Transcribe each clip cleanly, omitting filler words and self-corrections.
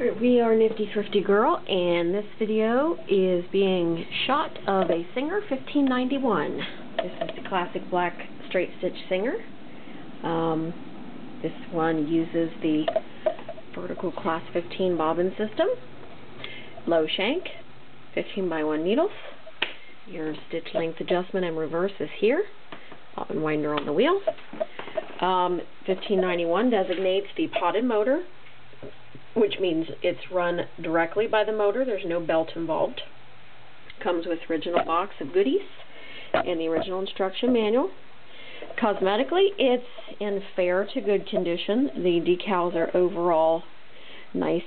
We are Nifty Thrifty Girl, and this video is being shot of a Singer 1591. This is the classic black straight stitch Singer. This one uses the vertical class 15 bobbin system, low shank, 15 by 1 needles. Your stitch length adjustment and reverse is here. Bobbin winder on the wheel. 1591 designates the potted motor, which means it's run directly by the motor. There's no belt involved. Comes with original box of goodies and the original instruction manual. Cosmetically, it's in fair to good condition. The decals are overall nice,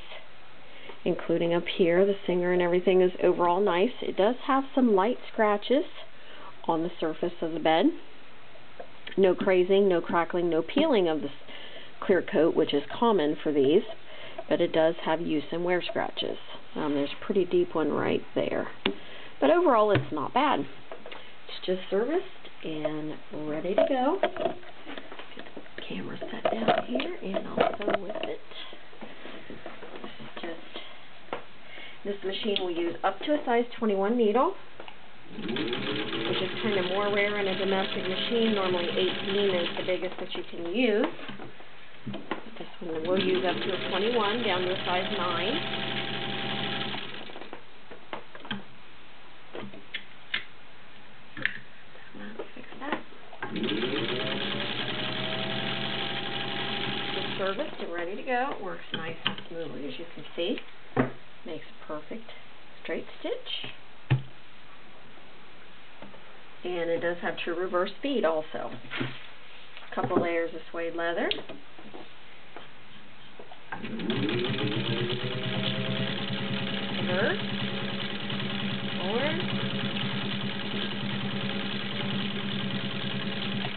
including up here. The Singer and everything is overall nice. It does have some light scratches on the surface of the bed. No crazing, no crackling, no peeling of this clear coat, which is common for these, but it does have use and wear scratches. There's a pretty deep one right there. But overall, it's not bad. It's just serviced and ready to go. Get the camera set down here, and also with it. This machine will use up to a size 21 needle, which is kind of more rare in a domestic machine. Normally 18 is the biggest that you can use. This one will use up to a 21 down to a size 9. Let's fix that. It's serviced and ready to go. It works nice and smoothly, as you can see. Makes a perfect straight stitch. And it does have true reverse speed also. A couple layers of suede leather. Reverse. Forward.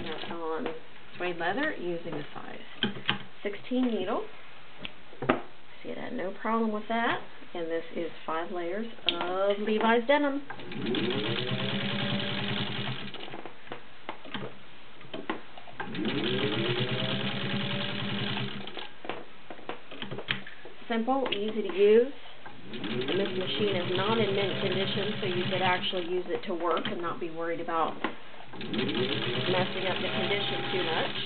That's on suede leather using a size 16 needle. See, it had no problem with that. And this is 5 layers of Levi's denim. Simple, easy to use, and this machine is not in mint condition, so you could actually use it to work and not be worried about messing up the condition too much.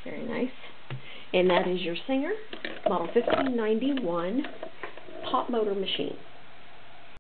Very nice. And that is your Singer, model 1591 pot motor machine.